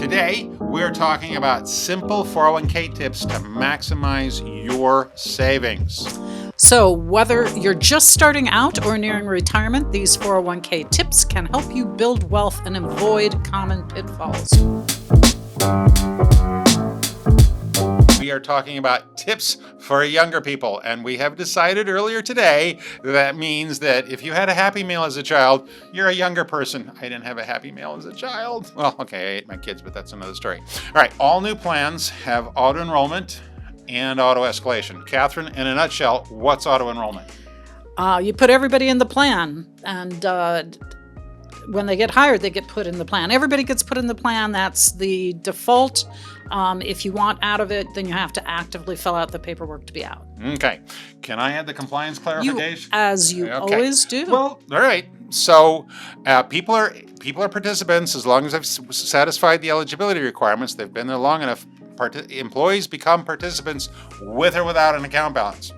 Today, we're talking about simple 401k tips to maximize your savings. So whether you're just starting out or nearing retirement, these 401k tips can help you build wealth and avoid common pitfalls. We are talking about tips for younger people, and we have decided earlier today that means that if you had a Happy Meal as a child, you're a younger person. I didn't have a Happy Meal as a child. Well, okay, I ate my kids, but that's another story. All right, all new plans have auto-enrollment and auto-escalation. Catherine, in a nutshell, what's auto-enrollment? You put everybody in the plan, and when they get hired, they get put in the plan. Everybody gets put in the plan. That's the default. If you want out of it, then you have to actively fill out the paperwork to be out. Okay. Can I add the compliance clarification? As you always do. Well, all right. So people are participants as long as they've satisfied the eligibility requirements. They've been there long enough. Employees become participants with or without an account balance.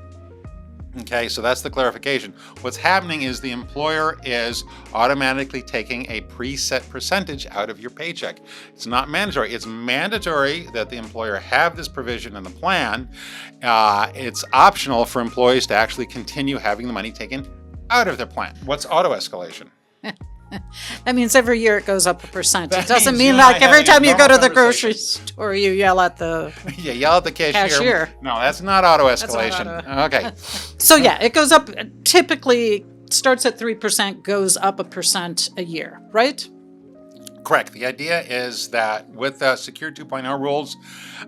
Okay, so that's the clarification. What's happening is the employer is automatically taking a preset percentage out of your paycheck. It's not mandatory. It's mandatory that the employer have this provision in the plan. It's optional for employees to actually continue having the money taken out of their plan. What's auto escalation? That means every year it goes up 1%. It doesn't mean like every time you go to the grocery store, you yell at the cashier. No, that's not auto escalation. Okay. So yeah, it goes up. Typically starts at 3%, goes up 1% a year, right? Correct. The idea is that with the Secure 2.0 rules,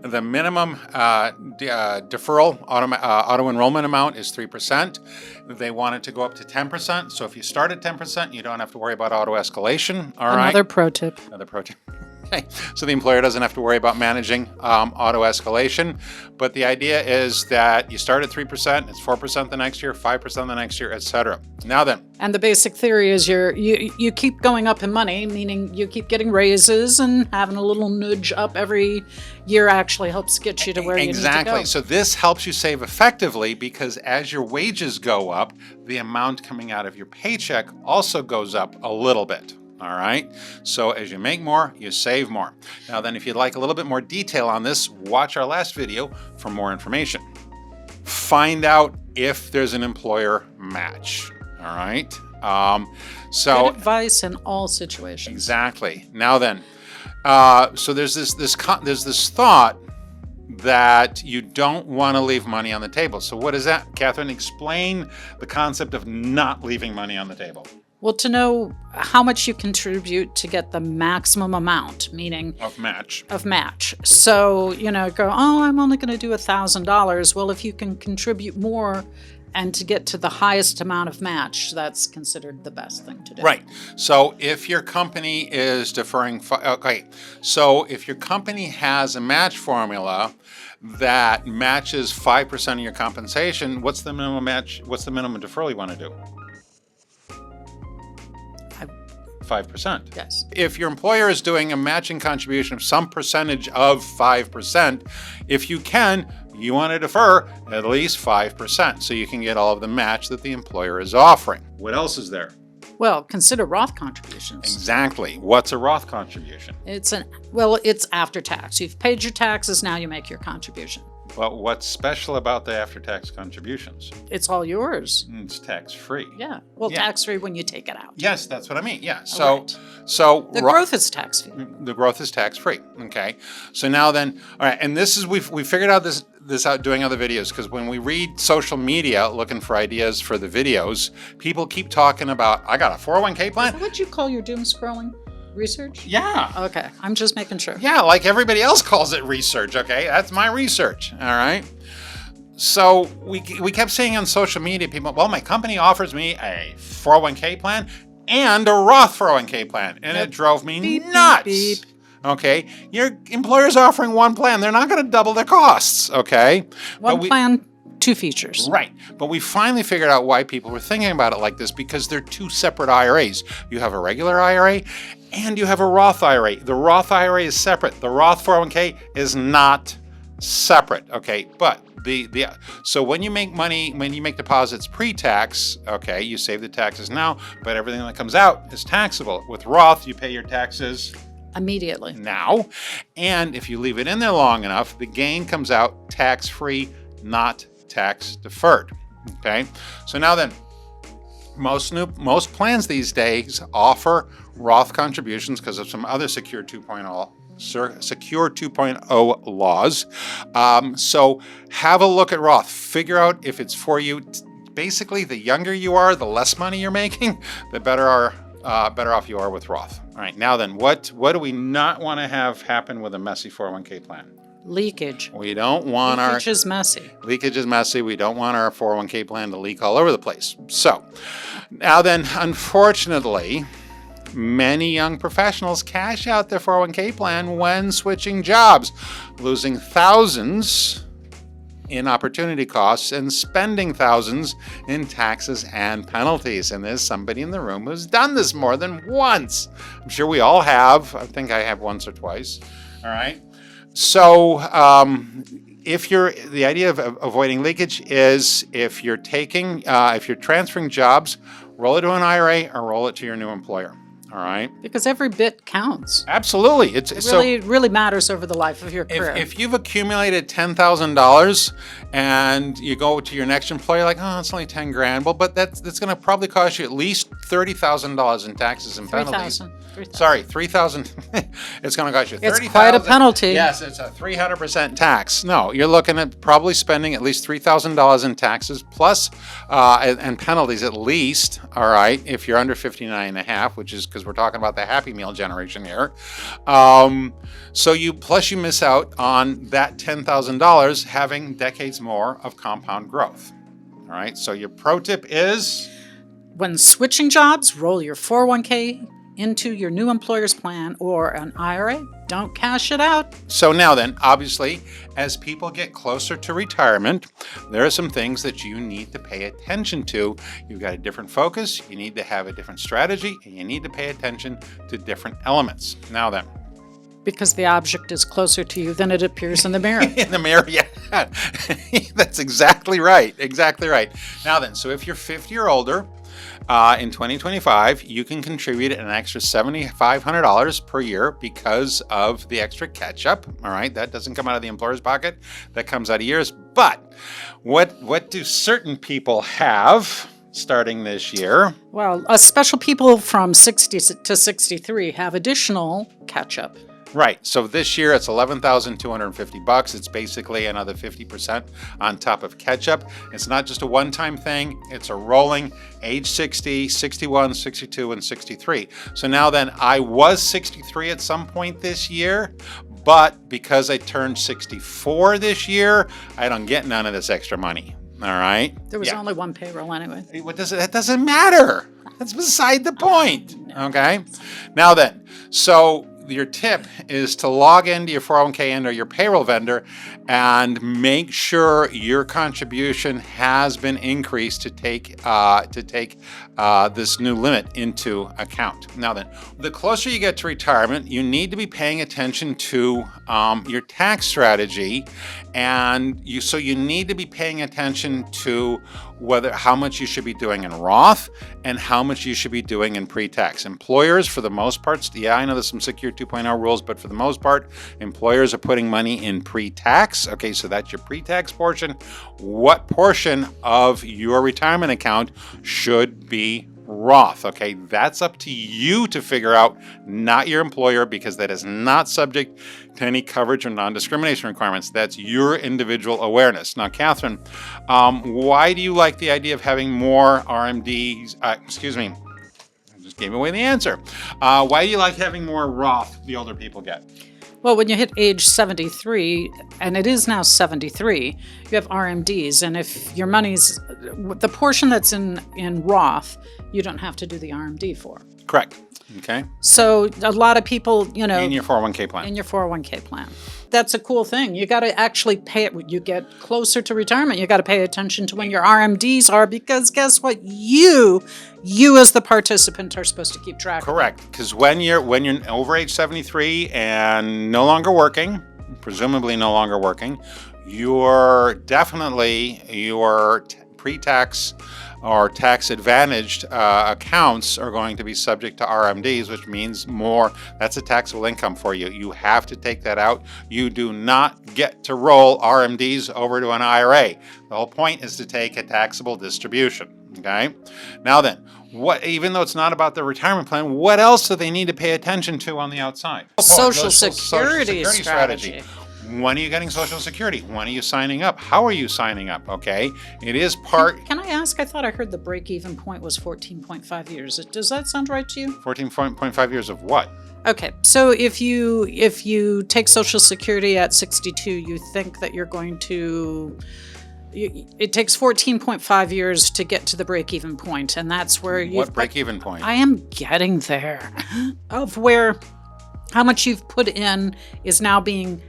the minimum deferral auto-enrollment amount is 3%. They want it to go up to 10%. So if you start at 10%, you don't have to worry about auto-escalation. Another pro tip. Okay. So the employer doesn't have to worry about managing auto-escalation. But the idea is that you start at 3%, it's 4% the next year, 5% the next year, etc. Now then. And the basic theory is you keep going up in money, meaning you keep getting raises, and having a little nudge up every year actually helps get you to where you need to go. Exactly. So this helps you save effectively because as your wages go up, the amount coming out of your paycheck also goes up a little bit. All right. So as you make more, you save more. Now then, if you'd like a little bit more detail on this, watch our last video for more information. Find out if there's an employer match. All right. Good advice in all situations. Exactly. Now then, so there's this thought that you don't want to leave money on the table. So what is that, Catherine? Explain the concept of not leaving money on the table. Well, to know how much you contribute to get the maximum amount, meaning of match. So, I'm only going to do $1,000. Well, if you can contribute more and to get to the highest amount of match, that's considered the best thing to do. Right. So if your company is deferring, so if your company has a match formula that matches 5% of your compensation, what's the minimum match? What's the minimum deferral you want to do? 5%. Yes. If your employer is doing a matching contribution of some percentage of 5%, if you can, you want to defer at least 5% so you can get all of the match that the employer is offering. What else is there? Well, consider Roth contributions. Exactly. What's a Roth contribution? It's after tax. You've paid your taxes, now you make your contribution. But what's special about the after-tax contributions? It's all yours. It's tax-free. Yeah. Well, tax-free when you take it out. Yes, that's what I mean. Yeah. Right. So the growth is tax-free. The growth is tax-free. Okay. So now then, all right. And this is we figured out this out doing other videos because when we read social media looking for ideas for the videos, people keep talking about I got a 401k plan. Is that what you call your doom scrolling? Research? Yeah. Okay. I'm just making sure. Yeah, like everybody else calls it research, okay? That's my research, all right? So we kept saying on social media, people, well, my company offers me a 401k plan and a Roth 401k plan, and it drove me nuts. Beep. Okay? Your employer's offering one plan. They're not going to double their costs, okay? One plan, two features. Right. But we finally figured out why people were thinking about it like this because they're two separate IRAs. You have a regular IRA and you have a Roth IRA. The Roth IRA is separate. The Roth 401k is not separate, okay? But so when you make money, when you make deposits pre-tax, okay, you save the taxes now, but everything that comes out is taxable. With Roth, you pay your taxes Immediately. now. And if you leave it in there long enough, the gain comes out tax-free, not tax deferred. Okay. So now then, most plans these days offer Roth contributions because of some other Secure 2.0 laws. So have a look at Roth. Figure out if it's for you. Basically, the younger you are, the less money you're making, the better off you are with Roth. All right. Now then, what do we not want to have happen with a messy 401k plan? Leakage. We don't want Leakage is messy. Leakage is messy. We don't want our 401k plan to leak all over the place. So now then, unfortunately, many young professionals cash out their 401k plan when switching jobs, losing thousands in opportunity costs and spending thousands in taxes and penalties. And there's somebody in the room who's done this more than once. I'm sure we all have. I think I have once or twice. All right. So the idea of avoiding leakage is if you're transferring jobs, roll it to an IRA or roll it to your new employer. All right. Because every bit counts. Absolutely. It really matters over the life of your career. If you've accumulated $10,000 and you go to your next employer like, oh, it's only 10 grand. Well, but that's going to probably cost you at least $30,000 in taxes and penalties. 3,000. Sorry, 3,000. It's going to cost you $30,000. It's quite a penalty. Yes, it's a 300% tax. No, you're looking at probably spending at least $3,000 in taxes plus and penalties at least. All right, if you're under 59 and a half, which is because we're talking about the Happy Meal generation here. So you miss out on that $10,000 having decades more of compound growth. All right, so your pro tip is, when switching jobs, roll your 401k into your new employer's plan or an IRA. Don't cash it out. So now then, obviously, as people get closer to retirement, there are some things that you need to pay attention to. You've got a different focus, you need to have a different strategy, and you need to pay attention to different elements. Now then. Because the object is closer to you than it appears in the mirror. In the mirror, yeah. That's exactly right. Exactly right. Now then, so if you're 50 or older, in 2025, you can contribute an extra $7,500 per year because of the extra catch-up. All right, that doesn't come out of the employer's pocket. That comes out of yours. But what do certain people have starting this year? Well, special people from 60 to 63 have additional catch-up. Right. So this year it's $11,250. It's basically another 50% on top of catch-up. It's not just a one-time thing. It's a rolling age 60, 61, 62, and 63. So now then, I was 63 at some point this year, but because I turned 64 this year, I don't get none of this extra money. All right. There was only one payroll anyway. That doesn't matter. That's beside the point. Okay. Now then, so your tip is to log into your 401k and or your payroll vendor and make sure your contribution has been increased to take this new limit into account. Now then, the closer you get to retirement, you need to be paying attention to your tax strategy, and you need to be paying attention to how much you should be doing in Roth and how much you should be doing in pre-tax. Employers, for the most part, I know there's some Secure 2.0 rules, but for the most part, employers are putting money in pre-tax. Okay, so that's your pre-tax portion. What portion of your retirement account should be Roth? Okay, that's up to you to figure out, not your employer, because that is not subject to any coverage or non-discrimination requirements. That's your individual awareness. Now, Katherine, why do you like the idea of having more RMDs? I just gave away the answer. Why do you like having more Roth the older people get? Well, when you hit age 73, and it is now 73, you have RMDs. And if your money's, the portion that's in Roth, you don't have to do the RMD for. Correct. Okay. So a lot of people, in your 401k plan. In your 401k plan. That's a cool thing. You got to actually pay it. You get closer to retirement, you got to pay attention to when your RMDs are, because guess what? You as the participant are supposed to keep track. Correct. Because when you're over age 73 and no longer working, presumably no longer working, your pre-tax or tax-advantaged accounts are going to be subject to RMDs, which means more. That's a taxable income for you. You have to take that out. You do not get to roll RMDs over to an IRA. The whole point is to take a taxable distribution. Okay. Now then, even though it's not about the retirement plan, what else do they need to pay attention to on the outside? Social Security strategy. When are you getting Social Security? When are you signing up? How are you signing up? Okay. It is part. Can I ask? I thought I heard the break-even point was 14.5 years. Does that sound right to you? 14.5 years of what? Okay. So if you take Social Security at 62, you think that you're going to. It takes 14.5 years to get to the break-even point, and that's where you. What break-even point? I am getting there. Of where how much you've put in is now being.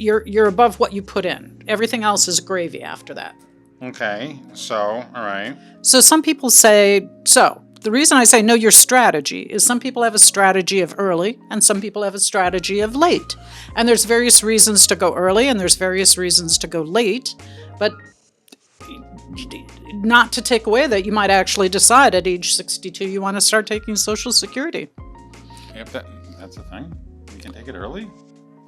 You're above what you put in. Everything else is gravy after that. Okay. So, all right. So some people say. So the reason I say know your strategy is some people have a strategy of early, and some people have a strategy of late. And there's various reasons to go early, and there's various reasons to go late. But not to take away that you might actually decide at age 62 you want to start taking Social Security. If that's the thing, you can take it early.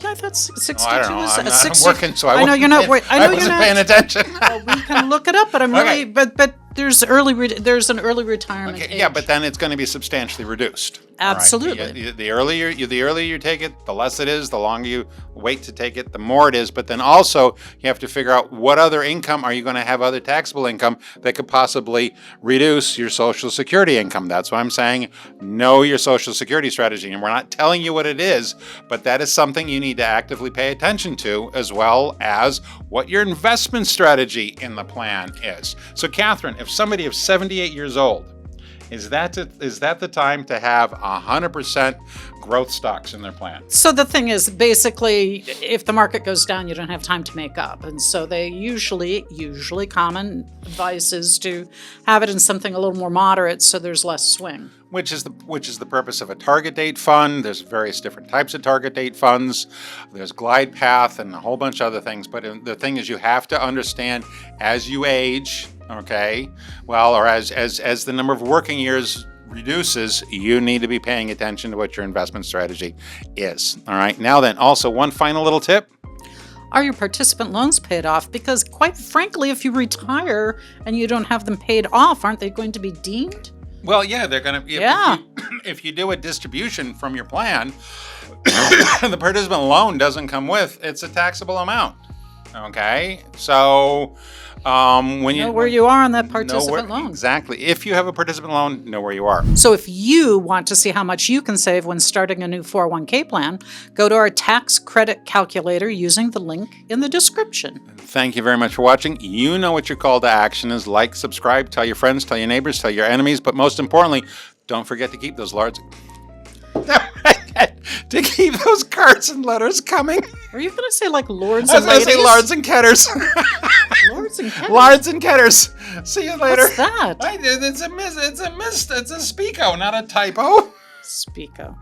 Yeah, that's 62. I don't know. Is I'm 60, working, so I know you're not. I wasn't paying attention. We can look it up, but I'm really. But there's there's an early retirement. Okay, age. yeah, but then it's going to be substantially reduced. Absolutely. Right? The earlier you take it, the less it is. The longer you wait to take it, the more it is. But then also you have to figure out what other income are you going to have, other taxable income that could possibly reduce your Social Security income. That's why I'm saying know your Social Security strategy. And we're not telling you what it is, but that is something you need to actively pay attention to, as well as what your investment strategy in the plan is. So, Catherine, if somebody of 78 years old, is that the time to have 100% growth stocks in their plan? So the thing is, basically, if the market goes down, you don't have time to make up. And so they usually common advice is to have it in something a little more moderate so there's less swing. Which is the purpose of a target date fund. There's various different types of target date funds. There's glide path and a whole bunch of other things. But the thing is, you have to understand as you age, okay, well, or as the number of working years reduces, you need to be paying attention to what your investment strategy is. All right. Now then, also one final little tip. Are your participant loans paid off? Because quite frankly, if you retire and you don't have them paid off, aren't they going to be deemed? Well, yeah, they're going to. Yeah. If you do a distribution from your plan, the participant loan doesn't come with, it's a taxable amount. Okay, so when you know where you are on that participant loan. Exactly. If you have a participant loan, know where you are. So if you want to see how much you can save when starting a new 401k plan, go to our tax credit calculator using the link in the description. Thank you very much for watching. You know what your call to action is. Like, subscribe, tell your friends, tell your neighbors, tell your enemies, but most importantly, don't forget to keep those to keep those cards and letters coming. Are you going to say like lords and ladies? I was going to say lords and ketters. Lords and ketters? Lords and ketters. See you later. What's that? It's a speako, not a typo. Speako.